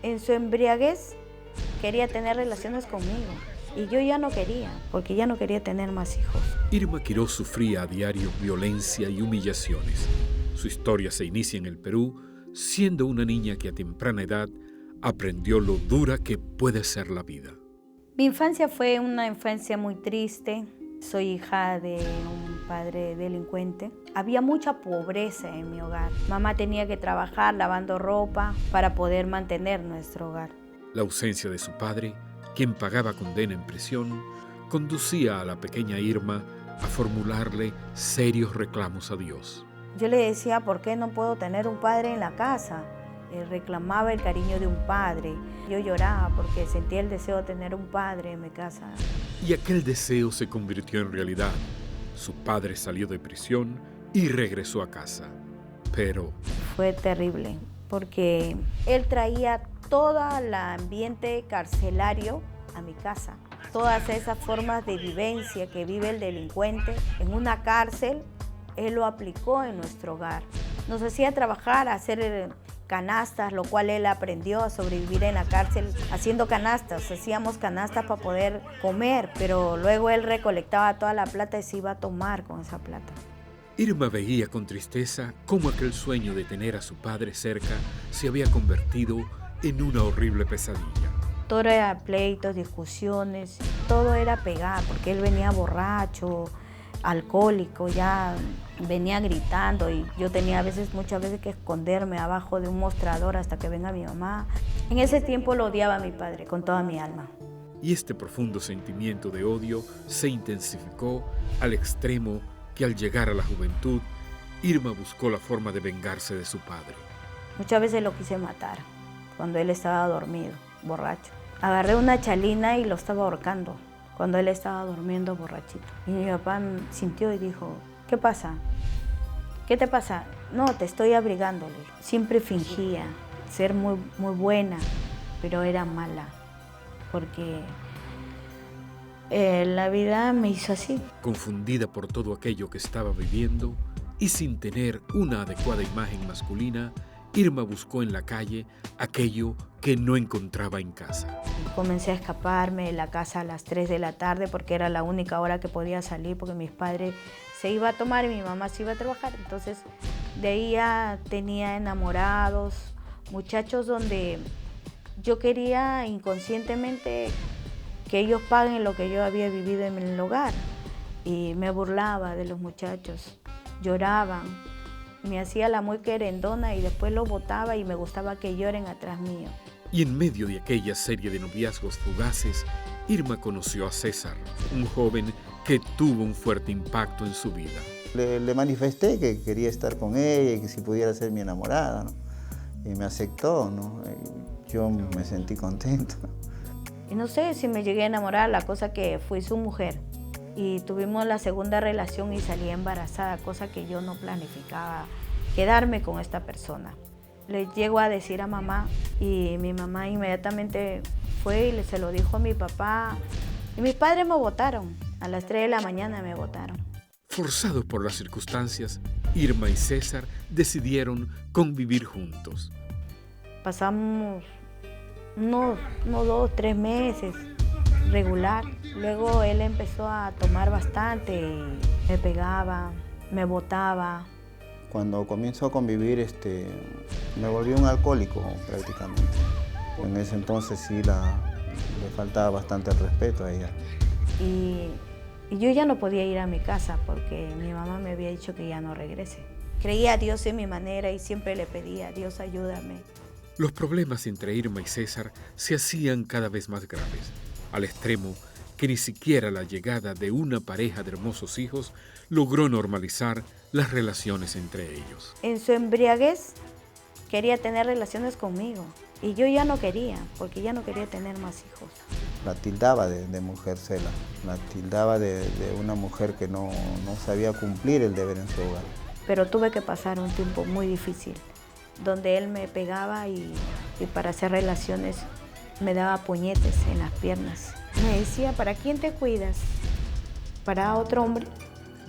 En su embriaguez quería tener relaciones conmigo y yo ya no quería, porque ya no quería tener más hijos. Irma Quiroz sufría a diario violencia y humillaciones. Su historia se inicia en el Perú, siendo una niña que a temprana edad aprendió lo dura que puede ser la vida. Mi infancia fue una infancia muy triste. Soy hija de un padre delincuente. Había mucha pobreza en mi hogar. Mamá tenía que trabajar lavando ropa para poder mantener nuestro hogar. La ausencia de su padre, quien pagaba condena en prisión, conducía a la pequeña Irma a formularle serios reclamos a Dios. Yo le decía, ¿por qué no puedo tener un padre en la casa? Reclamaba el cariño de un padre. Yo lloraba porque sentía el deseo de tener un padre en mi casa. Y aquel deseo se convirtió en realidad. Su padre salió de prisión y regresó a casa. Pero fue terrible porque él traía todo el ambiente carcelario a mi casa. Todas esas formas de vivencia que vive el delincuente en una cárcel, él lo aplicó en nuestro hogar. Nos hacía trabajar, hacer canastas, lo cual él aprendió a sobrevivir en la cárcel haciendo canastas. Hacíamos canastas para poder comer, pero luego él recolectaba toda la plata y se iba a tomar con esa plata. Irma veía con tristeza cómo aquel sueño de tener a su padre cerca se había convertido en una horrible pesadilla. Todo era pleitos, discusiones, todo era pegar, porque él venía borracho, alcohólico, ya venía gritando y yo tenía muchas veces que esconderme abajo de un mostrador hasta que venga mi mamá. En ese tiempo lo odiaba a mi padre con toda mi alma. Y este profundo sentimiento de odio se intensificó al extremo que al llegar a la juventud, Irma buscó la forma de vengarse de su padre. Muchas veces lo quise matar cuando él estaba dormido, borracho. Agarré una chalina y lo estaba ahorcando cuando él estaba durmiendo borrachito. Y mi papá sintió y dijo, ¿qué pasa? ¿Qué te pasa? No, te estoy abrigándole. Siempre fingía ser muy buena, pero era mala, porque la vida me hizo así. Confundida por todo aquello que estaba viviendo y sin tener una adecuada imagen masculina, Irma buscó en la calle aquello que no encontraba en casa. Comencé a escaparme de la casa a las 3 de la tarde porque era la única hora que podía salir porque mis padres se iban a tomar y mi mamá se iba a trabajar. Entonces de ahí ya tenía enamorados, muchachos donde yo quería inconscientemente que ellos paguen lo que yo había vivido en el hogar. Y me burlaba de los muchachos, lloraban. Me hacía la muy querendona y después los botaba y me gustaba que lloren atrás mío. Y en medio de aquella serie de noviazgos fugaces, Irma conoció a César, un joven que tuvo un fuerte impacto en su vida. Le manifesté que quería estar con ella y que si pudiera ser mi enamorada, ¿no? Y me aceptó, ¿no? Yo me sentí contento. Y no sé si me llegué a enamorar, la cosa que fui su mujer. Y tuvimos la segunda relación y salí embarazada, cosa que yo no planificaba, quedarme con esta persona. Le llego a decir a mamá y mi mamá inmediatamente fue y se lo dijo a mi papá. Y mis padres me botaron, a las 3 de la mañana me botaron. Forzados por las circunstancias, Irma y César decidieron convivir juntos. Pasamos unos 2, 3 meses regular. Luego él empezó a tomar bastante, me pegaba, me botaba. Cuando comienzo a convivir, me volví un alcohólico prácticamente. En ese entonces sí le faltaba bastante el respeto a ella. Y yo ya no podía ir a mi casa porque mi mamá me había dicho que ya no regrese. Creía a Dios en mi manera y siempre le pedía, Dios ayúdame. Los problemas entre Irma y César se hacían cada vez más graves, al extremo que ni siquiera la llegada de una pareja de hermosos hijos logró normalizar las relaciones entre ellos. En su embriaguez quería tener relaciones conmigo y yo ya no quería, porque ya no quería tener más hijos. La tildaba de mujer cela, la tildaba de una mujer que no sabía cumplir el deber en su hogar. Pero tuve que pasar un tiempo muy difícil, donde él me pegaba y para hacer relaciones me daba puñetes en las piernas. Me decía, ¿para quién te cuidas? ¿Para otro hombre?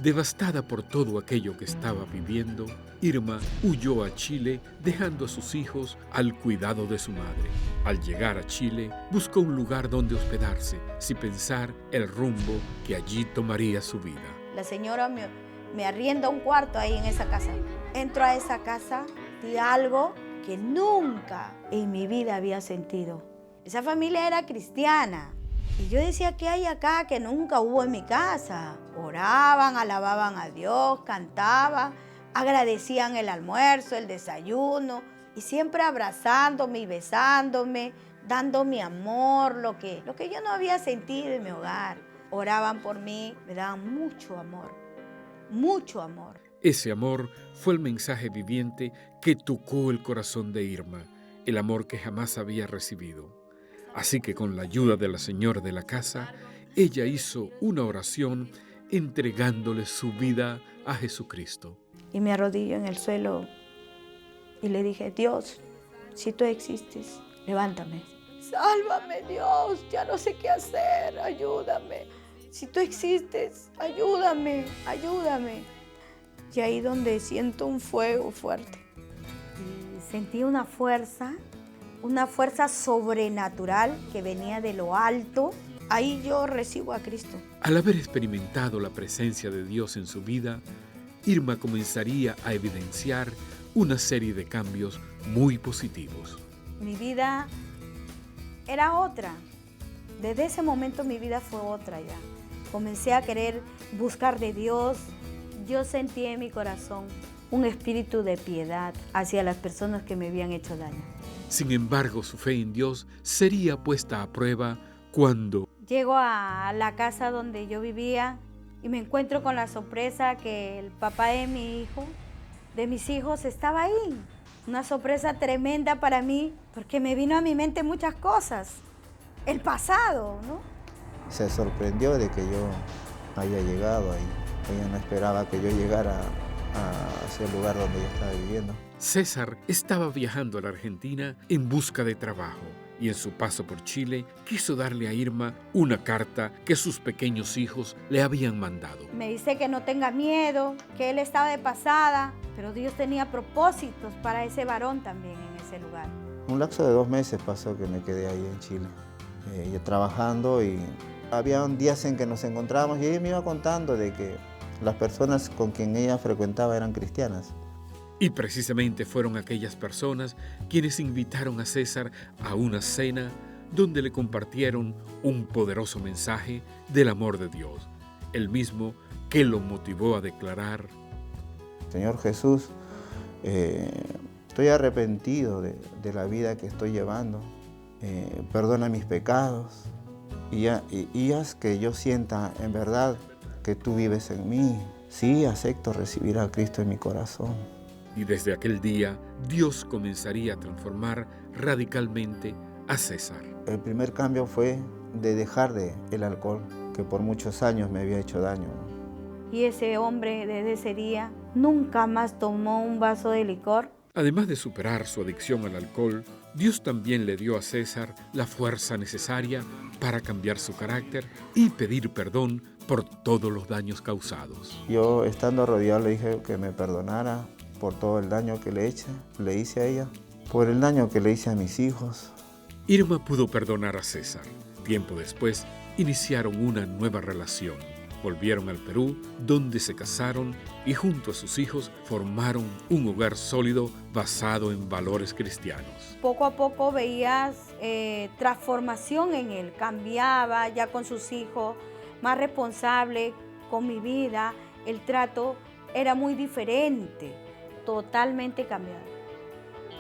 Devastada por todo aquello que estaba viviendo, Irma huyó a Chile dejando a sus hijos al cuidado de su madre. Al llegar a Chile, buscó un lugar donde hospedarse, sin pensar el rumbo que allí tomaría su vida. La señora me arrienda un cuarto ahí en esa casa. Entro a esa casa y algo que nunca en mi vida había sentido. Esa familia era cristiana. Y yo decía, ¿qué hay acá que nunca hubo en mi casa? Oraban, alababan a Dios, cantaban, agradecían el almuerzo, el desayuno, y siempre abrazándome y besándome, dándome amor, lo que yo no había sentido en mi hogar. Oraban por mí, me daban mucho amor, mucho amor. Ese amor fue el mensaje viviente que tocó el corazón de Irma, el amor que jamás había recibido. Así que con la ayuda de la señora de la casa, ella hizo una oración entregándole su vida a Jesucristo. Y me arrodillo en el suelo y le dije, Dios, si tú existes, levántame. Sálvame, Dios, ya no sé qué hacer, ayúdame. Si tú existes, ayúdame, ayúdame. Y ahí donde siento un fuego fuerte. Y sentí una fuerza sobrenatural que venía de lo alto. Ahí yo recibo a Cristo. Al haber experimentado la presencia de Dios en su vida, Irma comenzaría a evidenciar una serie de cambios muy positivos. Mi vida era otra. Desde ese momento mi vida fue otra ya. Comencé a querer buscar de Dios. Yo sentí en mi corazón un espíritu de piedad hacia las personas que me habían hecho daño. Sin embargo, su fe en Dios sería puesta a prueba cuando llego a la casa donde yo vivía y me encuentro con la sorpresa que el papá de mis hijos, estaba ahí. Una sorpresa tremenda para mí, porque me vino a mi mente muchas cosas. El pasado, ¿no? Se sorprendió de que yo haya llegado ahí. Ella no esperaba que yo llegara a ese lugar donde yo estaba viviendo. César estaba viajando a la Argentina en busca de trabajo y en su paso por Chile quiso darle a Irma una carta que sus pequeños hijos le habían mandado. Me dice que no tenga miedo, que él estaba de pasada, pero Dios tenía propósitos para ese varón también en ese lugar. Un lapso de 2 meses pasó que me quedé ahí en Chile, yo trabajando, y había días en que nos encontrábamos y ella me iba contando de que las personas con quien ella frecuentaba eran cristianas. Y precisamente fueron aquellas personas quienes invitaron a César a una cena donde le compartieron un poderoso mensaje del amor de Dios, el mismo que lo motivó a declarar: Señor Jesús, estoy arrepentido de la vida que estoy llevando, perdona mis pecados y haz que yo sienta en verdad que tú vives en mí. Sí, acepto recibir a Cristo en mi corazón. Y desde aquel día, Dios comenzaría a transformar radicalmente a César. El primer cambio fue de dejar el alcohol, que por muchos años me había hecho daño. Y ese hombre desde ese día nunca más tomó un vaso de licor. Además de superar su adicción al alcohol, Dios también le dio a César la fuerza necesaria para cambiar su carácter y pedir perdón por todos los daños causados. Yo, estando arrodillado, le dije que me perdonara por todo el daño que le hice a ella, por el daño que le hice a mis hijos. Irma pudo perdonar a César. Tiempo después, iniciaron una nueva relación. Volvieron al Perú, donde se casaron y junto a sus hijos formaron un hogar sólido basado en valores cristianos. Poco a poco veías transformación en él, cambiaba ya con sus hijos, más responsable con mi vida, el trato era muy diferente, totalmente cambiado.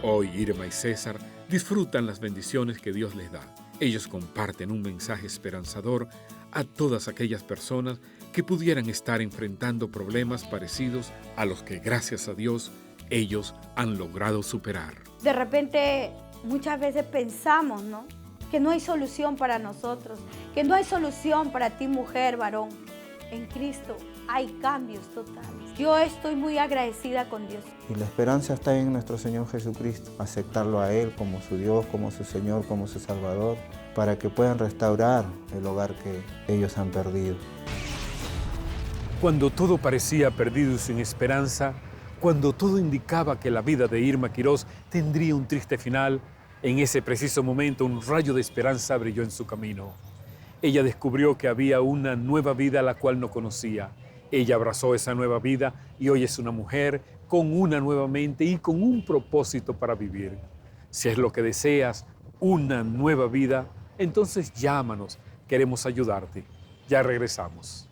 Hoy Irma y César disfrutan las bendiciones que Dios les da. Ellos comparten un mensaje esperanzador a todas aquellas personas que pudieran estar enfrentando problemas parecidos a los que, gracias a Dios, ellos han logrado superar. De repente, muchas veces pensamos, ¿no?, que no hay solución para nosotros, que no hay solución para ti, mujer, varón. En Cristo hay cambios totales. Yo estoy muy agradecida con Dios. Y la esperanza está en nuestro Señor Jesucristo. Aceptarlo a Él como su Dios, como su Señor, como su Salvador, para que puedan restaurar el hogar que ellos han perdido. Cuando todo parecía perdido y sin esperanza, cuando todo indicaba que la vida de Irma Quirós tendría un triste final, En ese preciso momento, un rayo de esperanza brilló en su camino. Ella descubrió que había una nueva vida a la cual no conocía. Ella abrazó esa nueva vida y hoy es una mujer con una nueva mente y con un propósito para vivir. Si es lo que deseas, una nueva vida, entonces llámanos. Queremos ayudarte. Ya regresamos.